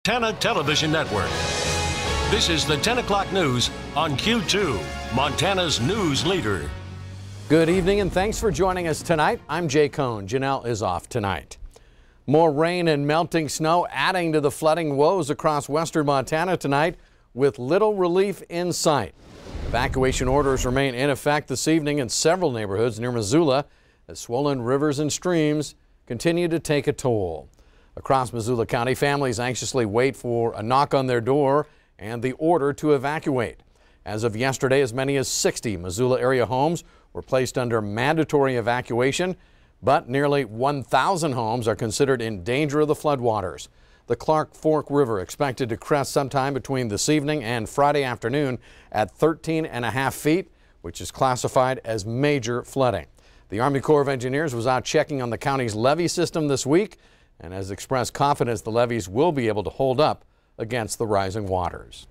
Montana Television Network. This is the 10 o'clock news on Q2, Montana's news leader. Good evening and thanks for joining us tonight. I'm Jay Kohn. Janelle is off tonight. More rain and melting snow adding to the flooding woes across western Montana tonight with little relief in sight. Evacuation orders remain in effect this evening in several neighborhoods near Missoula as swollen rivers and streams continue to take a toll. Across Missoula County, families anxiously wait for a knock on their door and the order to evacuate. As of yesterday, as many as 60 Missoula area homes were placed under mandatory evacuation, but nearly 1,000 homes are considered in danger of the floodwaters. The Clark Fork River expected to crest sometime between this evening and Friday afternoon at 13.5 feet, which is classified as major flooding. The Army Corps of Engineers was out checking on the county's levee system this week and has expressed confidence the levees will be able to hold up against the rising waters.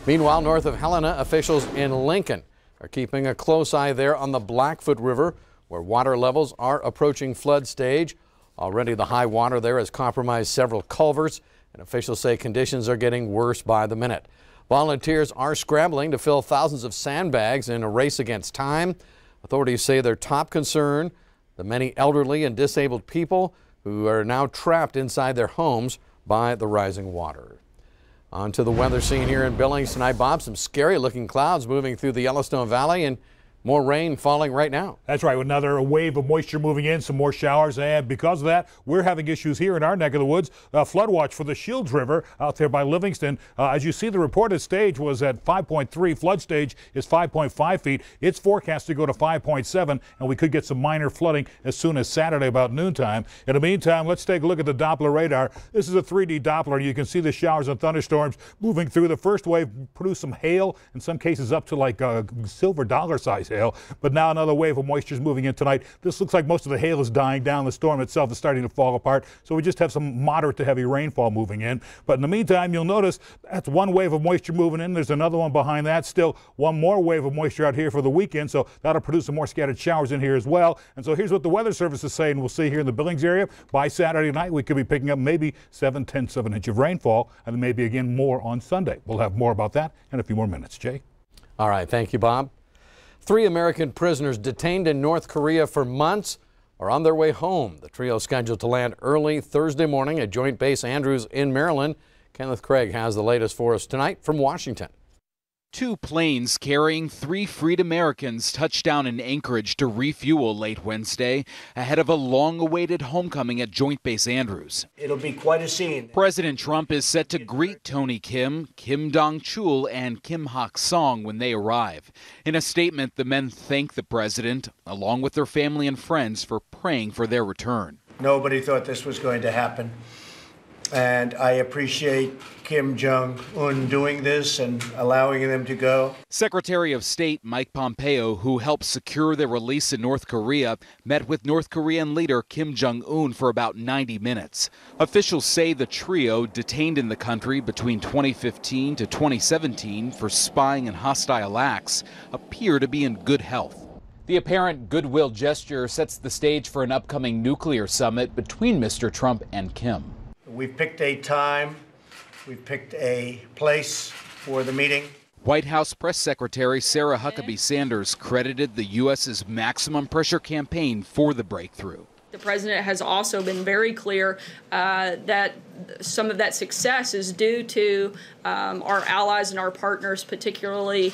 Meanwhile, north of Helena, officials in Lincoln are keeping a close eye there on the Blackfoot River, where water levels are approaching flood stage. Already the high water there has compromised several culverts, and officials say conditions are getting worse by the minute. Volunteers are scrambling to fill thousands of sandbags in a race against time. Authorities say their top concern, the many elderly and disabled people who are now trapped inside their homes by the rising water. On to the weather scene here in Billings tonight, Bob. Some scary looking clouds moving through the Yellowstone Valley and more rain falling right now. That's right. Another wave of moisture moving in, some more showers. And because of that, we're having issues here in our neck of the woods. Flood watch for the Shields River out there by Livingston. As you see, the reported stage was at 5.3. Flood stage is 5.5 feet. It's forecast to go to 5.7, and we could get some minor flooding as soon as Saturday about noontime. In the meantime, let's take a look at the Doppler radar. This is a 3D Doppler, and you can see the showers and thunderstorms moving through. The first wave produced some hail, in some cases up to like silver dollar size hail, but now another wave of moisture is moving in tonight. This looks like most of the hail is dying down. The storm itself is starting to fall apart, so we just have some moderate to heavy rainfall moving in. But in the meantime, you'll notice that's one wave of moisture moving in. There's another one behind that. Still one more wave of moisture out here for the weekend, so that'll produce some more scattered showers in here as well. And so here's what the Weather Service is saying. We'll see here in the Billings area by Saturday night we could be picking up maybe 7/10 of an inch of rainfall, and then maybe again more on Sunday. We'll have more about that in a few more minutes. Jay? All right. Thank you, Bob. 3 American prisoners detained in North Korea for months are on their way home. The trio is scheduled to land early Thursday morning at Joint Base Andrews in Maryland. Kenneth Craig has the latest for us tonight from Washington. 2 planes carrying 3 freed Americans touched down in Anchorage to refuel late Wednesday ahead of a long-awaited homecoming at Joint Base Andrews. It'll be quite a scene. President Trump is set to greet Tony Kim, Kim Dong-chul, and Kim Hak-song when they arrive. In a statement, the men thank the president, along with their family and friends, for praying for their return. Nobody thought this was going to happen, and I appreciate Kim Jong-un doing this and allowing them to go. Secretary of State Mike Pompeo, who helped secure their release in North Korea, met with North Korean leader Kim Jong-un for about 90 minutes. Officials say the trio, detained in the country between 2015 to 2017 for spying and hostile acts, appear to be in good health. The apparent goodwill gesture sets the stage for an upcoming nuclear summit between Mr. Trump and Kim. We've picked a time, we've picked a place for the meeting. White House Press Secretary Sarah Huckabee Sanders credited the U.S.'s maximum pressure campaign for the breakthrough. The president has also been very clear that some of that success is due to our allies and our partners, particularly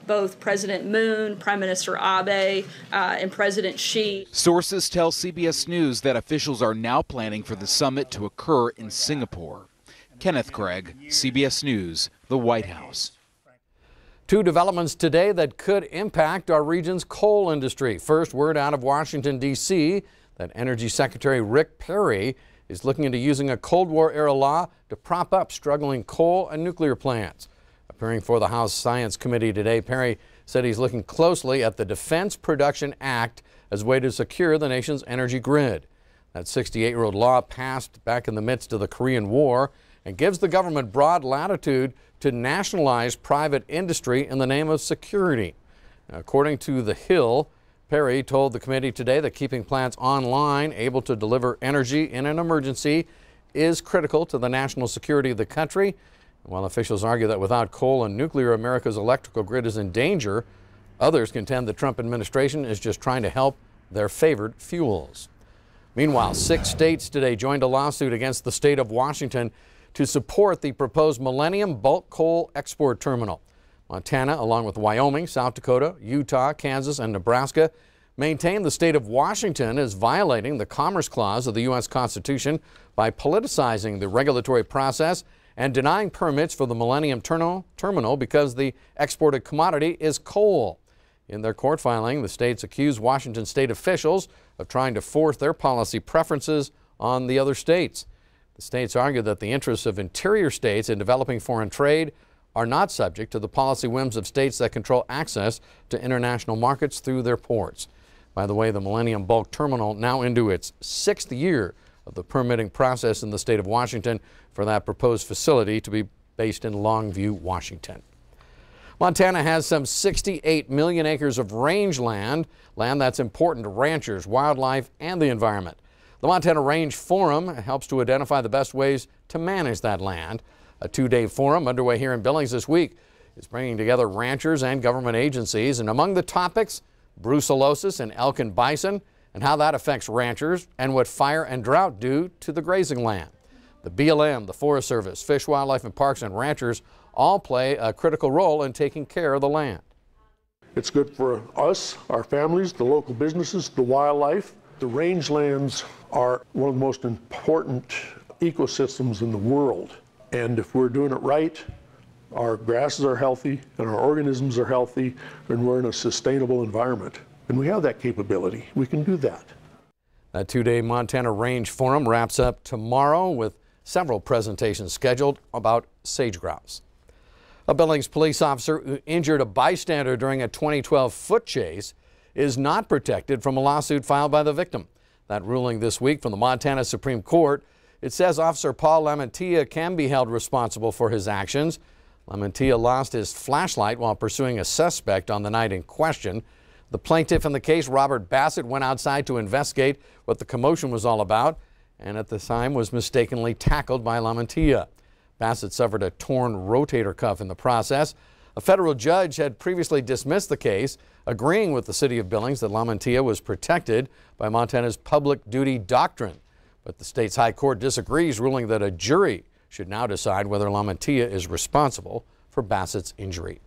both President Moon, Prime Minister Abe, and President Xi. Sources tell CBS News that officials are now planning for the summit to occur in Singapore. Kenneth Craig, CBS News, the White House. 2 developments today that could impact our region's coal industry. First, word out of Washington, D.C. that Energy Secretary Rick Perry is looking into using a Cold War-era law to prop up struggling coal and nuclear plants. Appearing for the House Science Committee today, Perry said he's looking closely at the Defense Production Act as a way to secure the nation's energy grid. That 68-year-old law passed back in the midst of the Korean War and gives the government broad latitude to nationalize private industry in the name of security. Now, according to The Hill, Perry told the committee today that keeping plants online, able to deliver energy in an emergency, is critical to the national security of the country. And while officials argue that without coal and nuclear, America's electrical grid is in danger, others contend the Trump administration is just trying to help their favored fuels. Meanwhile, 6 states today joined a lawsuit against the state of Washington to support the proposed Millennium Bulk Coal Export Terminal. Montana, along with Wyoming, South Dakota, Utah, Kansas, and Nebraska, maintain the state of Washington is violating the Commerce Clause of the U.S. Constitution by politicizing the regulatory process and denying permits for the Millennium Terminal because the exported commodity is coal. In their court filing, the states accuse Washington state officials of trying to force their policy preferences on the other states. The states argue that the interests of interior states in developing foreign trade are not subject to the policy whims of states that control access to international markets through their ports. By the way, the Millennium Bulk Terminal now into its 6th year of the permitting process in the state of Washington for that proposed facility to be based in Longview, Washington. Montana has some 68 million acres of rangeland, land that's important to ranchers, wildlife, and the environment. The Montana Range Forum helps to identify the best ways to manage that land. A 2-day forum underway here in Billings this week is bringing together ranchers and government agencies, and among the topics, brucellosis in elk and bison and how that affects ranchers and what fire and drought do to the grazing land. The BLM, the Forest Service, Fish, Wildlife and Parks, and ranchers all play a critical role in taking care of the land. It's good for us, our families, the local businesses, the wildlife. The rangelands are one of the most important ecosystems in the world. And if we're doing it right, our grasses are healthy and our organisms are healthy and we're in a sustainable environment. And we have that capability. We can do that. That 2-day Montana Range Forum wraps up tomorrow with several presentations scheduled about sage grouse. A Billings police officer who injured a bystander during a 2012 foot chase is not protected from a lawsuit filed by the victim. That ruling this week from the Montana Supreme Court, it says Officer Paul Lamantia can be held responsible for his actions. Lamantia lost his flashlight while pursuing a suspect on the night in question. The plaintiff in the case, Robert Bassett, went outside to investigate what the commotion was all about and at the time was mistakenly tackled by Lamantia. Bassett suffered a torn rotator cuff in the process. A federal judge had previously dismissed the case, agreeing with the city of Billings that Lamantia was protected by Montana's public duty doctrine. But the state's high court disagrees, ruling that a jury should now decide whether Lamantia is responsible for Bassett's injury.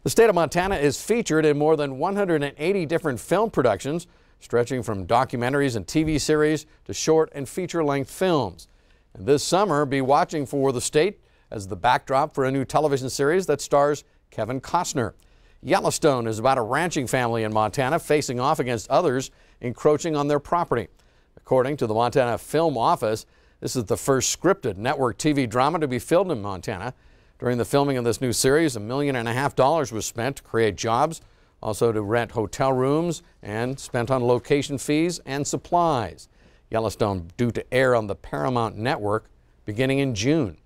The state of Montana is featured in more than 180 different film productions, stretching from documentaries and TV series to short and feature-length films. And this summer, be watching for the state as the backdrop for a new television series that stars Kevin Costner. Yellowstone is about a ranching family in Montana facing off against others encroaching on their property. According to the Montana Film Office, this is the first scripted network TV drama to be filmed in Montana. During the filming of this new series, $1.5 million was spent to create jobs, also to rent hotel rooms, and spent on location fees and supplies. Yellowstone due to air on the Paramount Network beginning in June.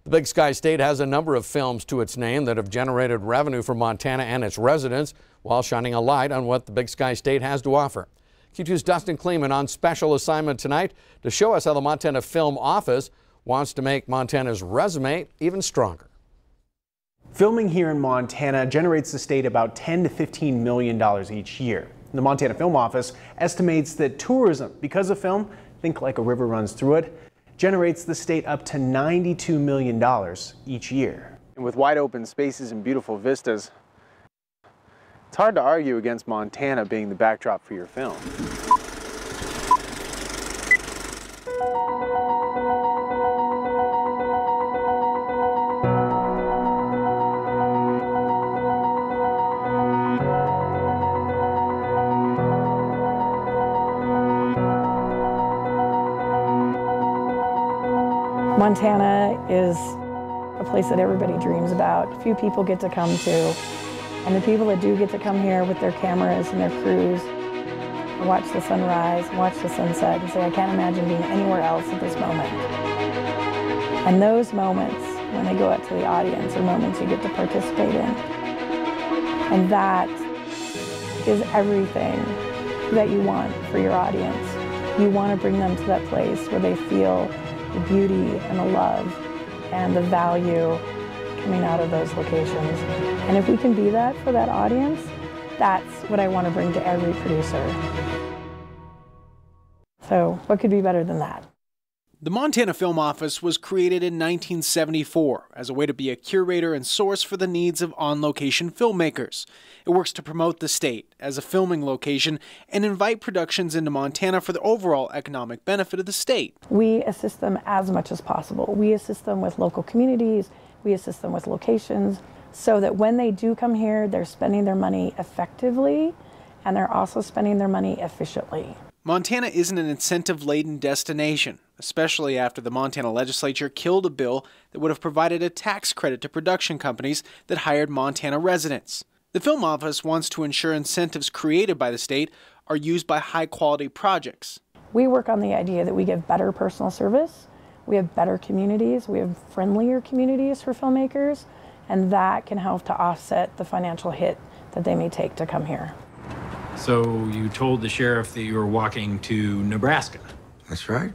The Big Sky State has a number of films to its name that have generated revenue for Montana and its residents while shining a light on what the Big Sky State has to offer. Q2's Dustin Kleeman on special assignment tonight to show us how the Montana Film Office wants to make Montana's resume even stronger. Filming here in Montana generates the state about $10 to $15 million each year. The Montana Film Office estimates that tourism, because of film, think like a river runs through it, generates the state up to $92 million each year. And with wide open spaces and beautiful vistas, it's hard to argue against Montana being the backdrop for your film. Montana is a place that everybody dreams about. Few people get to come to, and the people that do get to come here with their cameras and their crews watch the sunrise, watch the sunset, and say, I can't imagine being anywhere else at this moment. And those moments, when they go out to the audience, are moments you get to participate in. And that is everything that you want for your audience. You want to bring them to that place where they feel the beauty and the love and the value coming out of those locations. And if we can be that for that audience, that's what I want to bring to every producer. So what could be better than that? The Montana Film Office was created in 1974 as a way to be a curator and source for the needs of on-location filmmakers. It works to promote the state as a filming location and invite productions into Montana for the overall economic benefit of the state. We assist them as much as possible. We assist them with local communities, we assist them with locations, so that when they do come here, they're spending their money effectively and they're also spending their money efficiently. Montana isn't an incentive-laden destination, especially after the Montana legislature killed a bill that would have provided a tax credit to production companies that hired Montana residents. The Film Office wants to ensure incentives created by the state are used by high-quality projects. We work on the idea that we give better personal service, we have better communities, we have friendlier communities for filmmakers, and that can help to offset the financial hit that they may take to come here. So you told the sheriff that you were walking to Nebraska? That's right,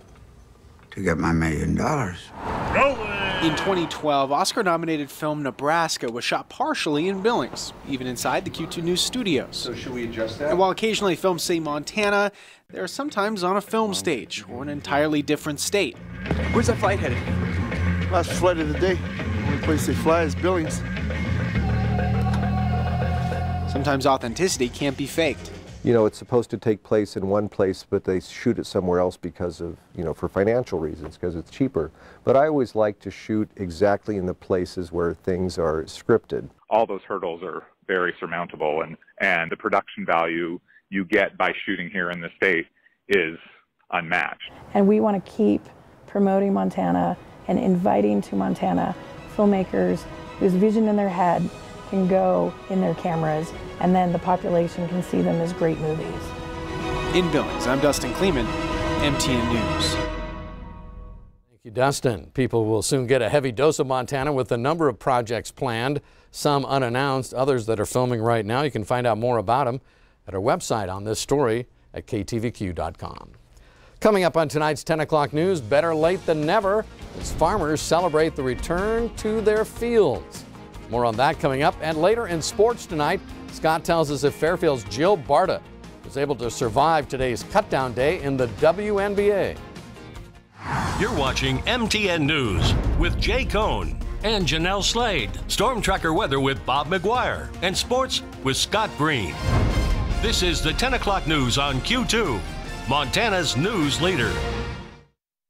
to get my $1 million. In 2012, Oscar-nominated film Nebraska was shot partially in Billings, even inside the Q2 News studios. So should we adjust that? And while occasionally films say Montana, they are sometimes on a film stage or an entirely different state. Where's that flight headed? Last flight of the day. Only place they fly is Billings. Sometimes authenticity can't be faked. You know, it's supposed to take place in one place, but they shoot it somewhere else because of, for financial reasons, because it's cheaper. But I always like to shoot exactly in the places where things are scripted. All those hurdles are very surmountable, and the production value you get by shooting here in the state is unmatched. And we want to keep promoting Montana and inviting to Montana filmmakers whose vision in their head can go in their cameras, and then the population can see them as great movies. In Billings, I'm Dustin Kleeman, MTN News. Thank you, Dustin. People will soon get a heavy dose of Montana with a number of projects planned, some unannounced, others that are filming right now. You can find out more about them at our website on this story at ktvq.com. Coming up on tonight's 10 o'clock news, better late than never as farmers celebrate the return to their fields. More on that coming up. And later in sports tonight, Scott tells us if Fairfield's Jill Barta was able to survive today's cutdown day in the WNBA. You're watching MTN News with Jay Kohn and Janelle Slade. Storm Tracker weather with Bob McGuire. And sports with Scott Green. This is the 10 o'clock news on Q2, Montana's news leader.